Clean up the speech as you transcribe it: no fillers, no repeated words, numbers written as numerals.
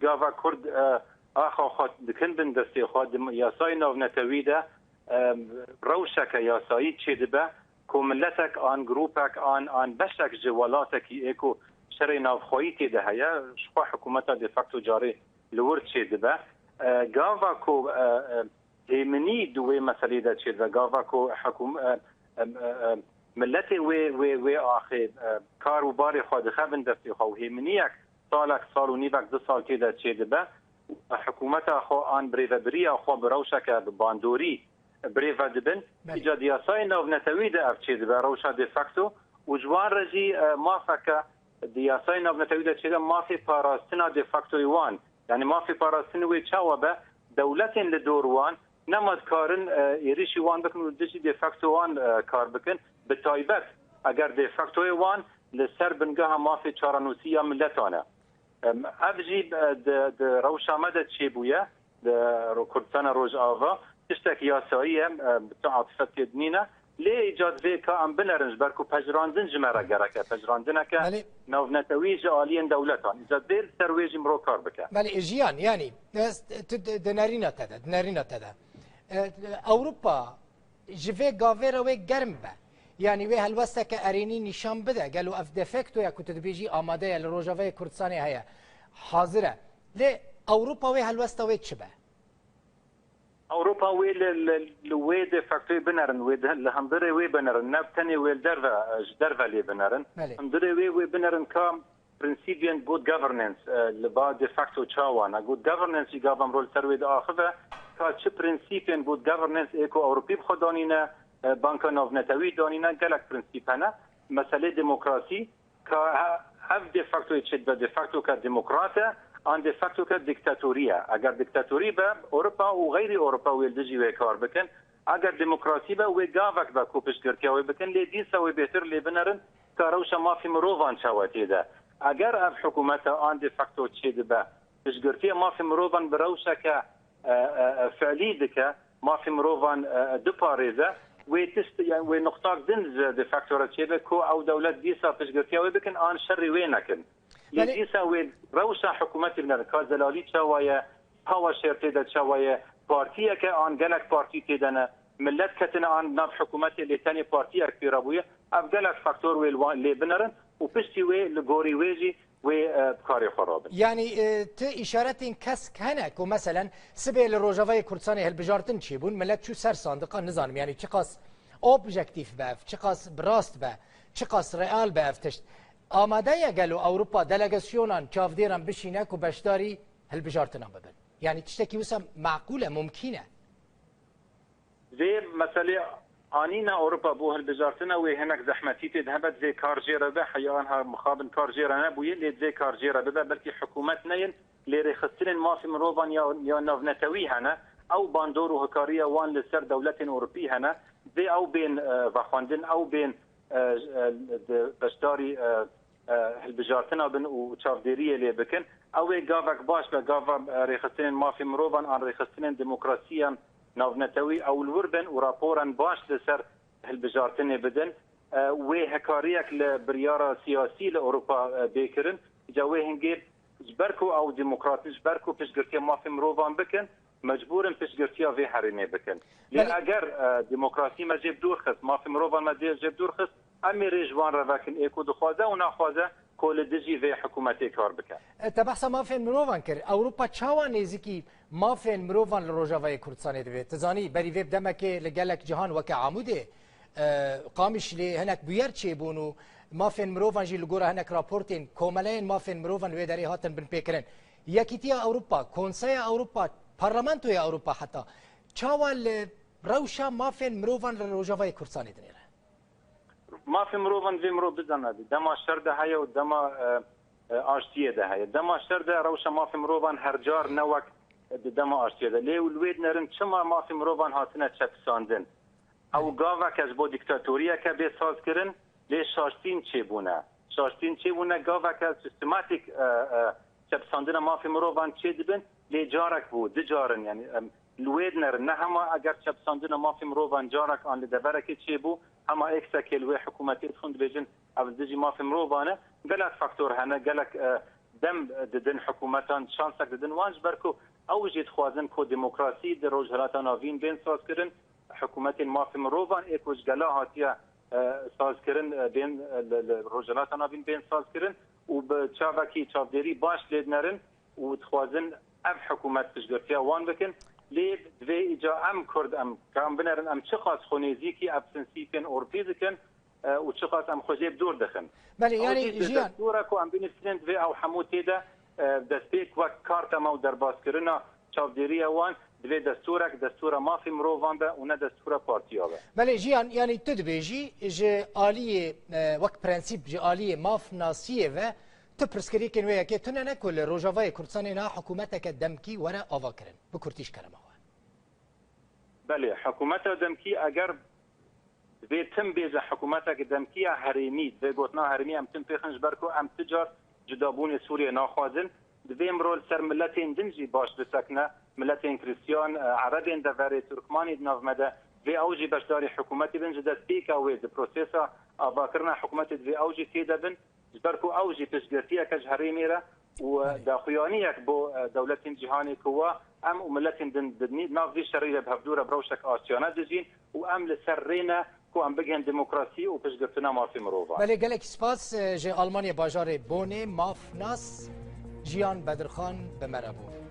گاوا کرد آخا خود دکن بن دستی خود یاسای ناو نتویده روشک یاسایی چه دبه که ملتک آن گروپک آن بشک جوالاتک ایکو شرع نافخویی تیده هیا شخوا حکومتا دی فاکتو جاری لورد چه دبه گاوا کو هیمنی دوی مسئله ده چه دبه گاوا کو حکومت ملت و آخر کار و باری خود خبن دستی خو هیمنیک سال و نیوک 2 سال تیده چه دبه حکومتا خو آن بریوبری خو بروشک باندوری بريفا دبن إيجاد ياساي نوف نتويد أفتشيد بروشة دي فاكتو وجوان رجي ما فكا ياساي نوف نتويد أفتشيد ما في باراستنا دي فاكتو يوان يعني ما في باراستنا ويتشاوبة دولة لدوروان نمد كارن يريش يوان بكن ودجي دي فاكتو وان كار بكن بالتايبت أجر دي فاكتو يوان لسر بنقاها ما في شارنوسية ملتانا أبجي روشة مدى تشيبويا كردستان روج آفا تشتك ياسائية بتعاطفة يدنينا ليه إيجاد فيكا أم بنرنج بركو بجراندن جمرة جركة بجراندنك نوف نتويج آليين دولتان إيجاد دير ترويج مروكار بك بله إجيان يعني دنارينا تدا أوروبا جفي غافيرا وي جرم با يعني وي هلوستك أريني نشان بدا قالوا أف ديفكتو يا كنت بيجي آماده لروجافي كردستاني هيا حاضرة ليه أوروبا وي هلوستا وي تشبه اوروبا ويد فاكتوري بنرن ويد هندري وي بنرن نبتني ويل درفا لي بنرن هندري وي بنرن كام برنسيبيان جود غفرننس لبا دي فاكتو تشاوانا جود غفرننس يغافم رول سرويد اخفه كا تش برنسيبيان جود غفرننس ايكو اوروبي بخدانينا بانكا نوف نتوي دانينا جالك برنسيب هنا مساله ديمقراطي كا هاف دي فاكتو تشد دي فاكتو كديمقراطه آن دي فاكتو كديكتاتورية اگر ديكتاتوري با اوروبا وغير اوروبا ويلدجي ويكار بكن اگر ديمقراطي با ويغافك با كوبش كركيا وبكن لي ديسا وبيتر لي بنرن كاروشا ما في مروفان شواتي ده اگر اب حكومته آن دي فاكتو تشيد با بشكرتي ما في مروفان بروشا ك فعلي دك ما في مروفان دباريزا ويتست يعني ونقطاك دنز دي فاكتو تشيد كو او دولة ديسا بشكرتيا وبكن آن شر وينكن لديسا وين روشا حكومتي بنر كازلالي تشاوية هوا شرطي دا تشاوية بارتية كأن جلك بارتي تدنا ملت كتنا أن ناب حكومتي اللي تاني بارتية كبيرة بويا أفجلك فاكتور ويل اللي بنرن وبشتي وي لجوري ويجي وبكاري خراب يعني إشارة كسك هناك ومثلا سبيل الروجافي كردستاني هالبجارتن تشيبون ملت شو سر صندوق النظام يعني تقاس اوبجكتيف باف تقاس براست با تقاس ريال باف تشت آماده قالوا أوروبا دلگاسيونان چافديران بشينك وبشداري هالبجارتنا بدن يعني تشتكي وسم معقولة ممكنة زي مسألة آنينا أوروبا بو هالبجارتنا وهناك زحمتي تذهبت زي كارجيرة ده حيانها مخابن كارجيرة نبوي اللي زي كارجيرة ده بلكي حكومتنا اللي رخصتين ما في مروبان يا نوفنتوي هنا أو باندور وهكارية وان لسر دولة أوروبية هنا زي أو بين وخواندن أو بين بشداري هالبجارتنا بن وشافديريه اللي بكن او جافك باش بجافا ريخستين ما في مروفان عن ريخستين ديمقراطيا نوفنتوي او الوربن ورابورا باش لسر هالبجارتنا بدن وهكاريك لبرياره سياسي لاوروبا بيكرن جاوي هنجيب جبركو او ديمقراطي جبركو بشجرتيا ما في مروفان بكن مجبور بشجرتيا في حريمه بكن لاجر ديمقراطي ما جيب دور خص ما في مروفان ما جيب دور خص امي رجوان رواكن ايكو دخوازه وناخوازه كل دجي في حكومتي كار بك تبحث ما في مروفان كر اوروبا تشاوا نزيكي ما في مروفان لروجافاي كردستان دبي تزاني بري فيب دمك لقالك جهان وك عموده قامش لي هناك بيرتشي بونو ما في مروفان جي لغورا هناك رابورتين كومالين ما في مروفان ويداري هاتن بن بيكرن يكيتيا اوروبا كونسايا اوروبا بارلمانتو يا اوروبا حتى تشاوا روشا ما في مروفان لروجافاي كردستان دبي ما في مروفن في مرو بدنا دما شرده هي ودما اشتيه ده هي دما شرده روشه ما في مروفن هرجار نوك دما اشتيه ده ليه الويد نرن شما ما في مروفن هاتنا تشبساندن او غاوا كزبو ديكتاتوريه كبي ساز كرن ليه شاشتين تشيبونا غاوا ك سيستماتيك تشبساندن ما في مروفن تشيدبن ليه جارك بو دجارن يعني الويد نرن هما اگر تشبساندن ما في مروفن جارك ان لدبرك تشيبو اما اكسا كلوي حكومتي تخند بيجن او دجي ما في مروبانه قالك فاكتور هنا قالك دم ددن حکومتان شانسک ددن وانج برکو او جید خوازن کو دموکراسی در روجهلاتا ناوین بین ساز کرن حکومت مافی مروان اکوش گلا هاتیا ساز کرن بین روجهلاتا ناوین بین ساز کرن و به چاوکی چاودری باش لید نرن و تخوازن ام حکومت پشگرتیا وان بکن لید دوی ایجا ام کرد ام کام بنرن ام چه خاص خونیزی کی ابسنسیفین اورپی دکن و چه خاص ام خوجیب دور دخن بله یعنی جیان دورا کو ام بینسترند دوی او حموتی ده دستپیک وقت کارت ما در باز کرنا چاودری وان دوی دستور مافی مروان به و نه دستور پارتیا به بله جیان یعنی تو دبیجی جه آلیه وقت پرنسیپ جه آلیه ماف ناسیه و تو پرسکری کنویه که تو نه نکل روجاوای کردستان نه حکومتک دمکی ورا آوا کرن بکرتیش کرم آوا بله حکومت دمکی اگر دوی تم بیجه حکومتک دمکی هریمی دوی گوتنا هریمی ام تم پیخنج برکو ام تجار جدابون سوریه ناخوازن دوی امرول سر ملتین دنجی باش بسکنه ملتین کریستیان عربین دفره ترکمانی دناف مده دوی اوجی بشداری حکومتی بنج دست پیکا وی ده پروسیسا آبا کرنا حکومت دوی اوجی تیده بن برکو اوجی تشگرتیه کج هریمی را و داخویانیک بو دولتین جهانی کوا ام و ملتین دنی ناف دی شریره بهفدوره بروشک آسیانه دجین و ام لسر رینا کو ام بگن دموکراسی و پشگرتنا مافی مروفا بله گلک سپاس جه آلمانیا باجار بونه ماف ناس جیان بدرخان بمرابو